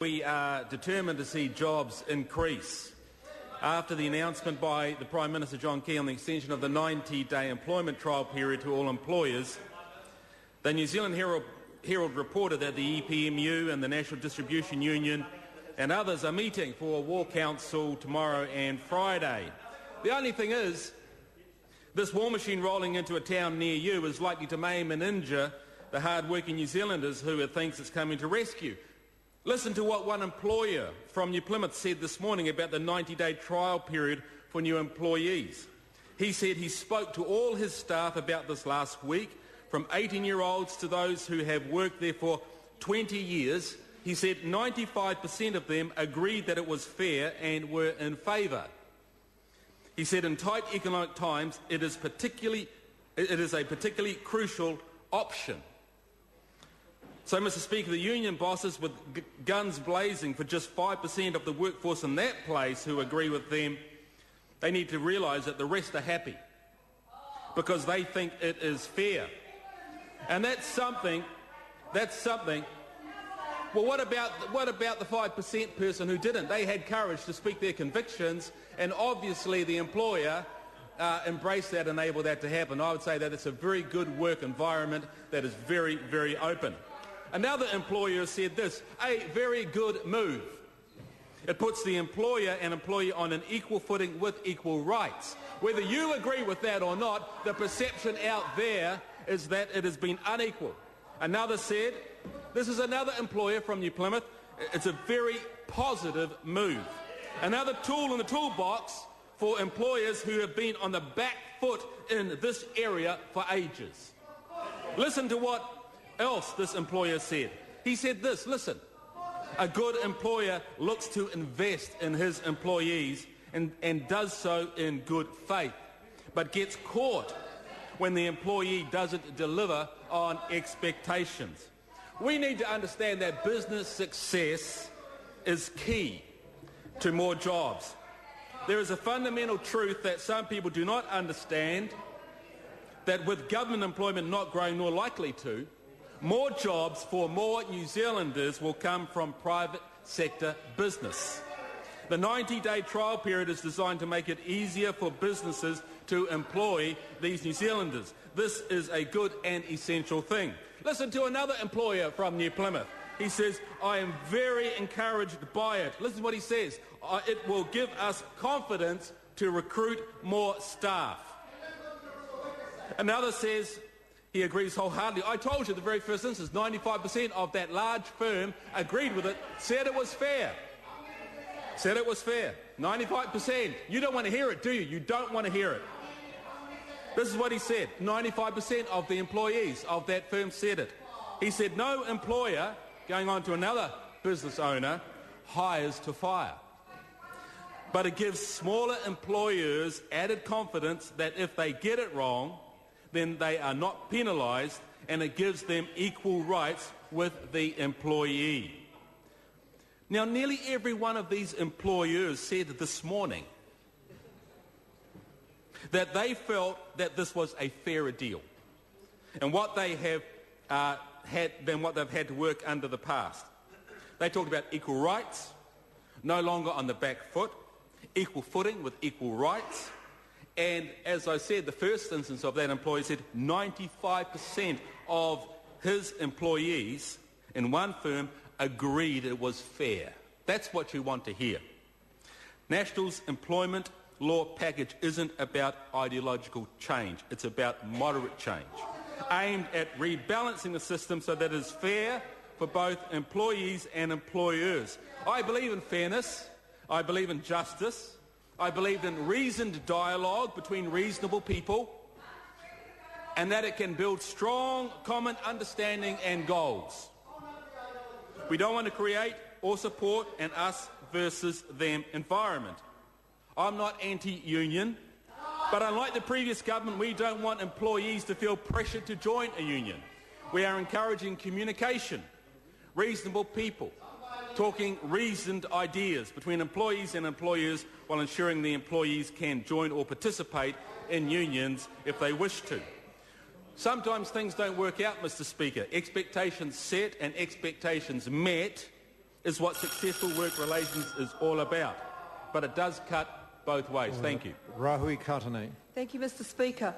We are determined to see jobs increase. After the announcement by the Prime Minister John Key on the extension of the 90-day employment trial period to all employers, the New Zealand Herald reported that the EPMU and the National Distribution Union and others are meeting for a war council tomorrow and Friday. The only thing is, this war machine rolling into a town near you is likely to maim and injure the hard-working New Zealanders who it thinks it's coming to rescue. Listen to what one employer from New Plymouth said this morning about the 90-day trial period for new employees. He said he spoke to all his staff about this last week, from 18-year-olds to those who have worked there for 20 years. He said 95% of them agreed that it was fair and were in favour. He said in tight economic times it is a particularly crucial option. So, Mr Speaker, the union bosses with guns blazing for just 5% of the workforce in that place who agree with them, they need to realise that the rest are happy because they think it is fair. And that's something. Well, what about the 5% person who didn't? They had courage to speak their convictions, and obviously the employer embraced that, enabled that to happen. I would say that it's a very good work environment that is very, very open. Another employer said this: a very good move. It puts the employer and employee on an equal footing with equal rights. Whether you agree with that or not, the perception out there is that it has been unequal. Another said, this is another employer from New Plymouth, it's a very positive move. Another tool in the toolbox for employers who have been on the back foot in this area for ages. Listen to what else this employer said. He said this: listen, a good employer looks to invest in his employees and does so in good faith, but gets caught when the employee doesn't deliver on expectations. We need to understand that business success is key to more jobs. There is a fundamental truth that some people do not understand, that with government employment not growing nor likely to, more jobs for more New Zealanders will come from private sector business. The 90-day trial period is designed to make it easier for businesses to employ these New Zealanders. This is a good and essential thing. Listen to another employer from New Plymouth. He says, I am very encouraged by it. Listen to what he says. It will give us confidence to recruit more staff. Another says, he agrees wholeheartedly. I told you the very first instance, 95% of that large firm agreed with it, said it was fair. Said it was fair. 95%. You don't want to hear it, do you? You don't want to hear it. This is what he said. 95% of the employees of that firm said it. He said no employer, going on to another business owner, hires to fire. But it gives smaller employers added confidence that if they get it wrong, then they are not penalised, and it gives them equal rights with the employee. Now, nearly every one of these employers said this morning that they felt that this was a fairer deal and what they have had than what they've had to work under the past. They talked about equal rights, no longer on the back foot, equal footing with equal rights. And as I said, the first instance of that employee said 95% of his employees in one firm agreed it was fair. That's what you want to hear. National's employment law package isn't about ideological change. It's about moderate change, aimed at rebalancing the system so that it is fair for both employees and employers. I believe in fairness. I believe in justice. I believe in reasoned dialogue between reasonable people, and that it can build strong common understanding and goals. We don't want to create or support an us versus them environment. I'm not anti-union, but unlike the previous government, we don't want employees to feel pressured to join a union. We are encouraging communication, reasonable people, talking reasoned ideas between employees and employers while ensuring the employees can join or participate in unions if they wish to. Sometimes things don't work out, Mr Speaker. Expectations set and expectations met is what successful work relations is all about. But it does cut both ways. Thank you. Rahui Katane. Thank you, Mr Speaker.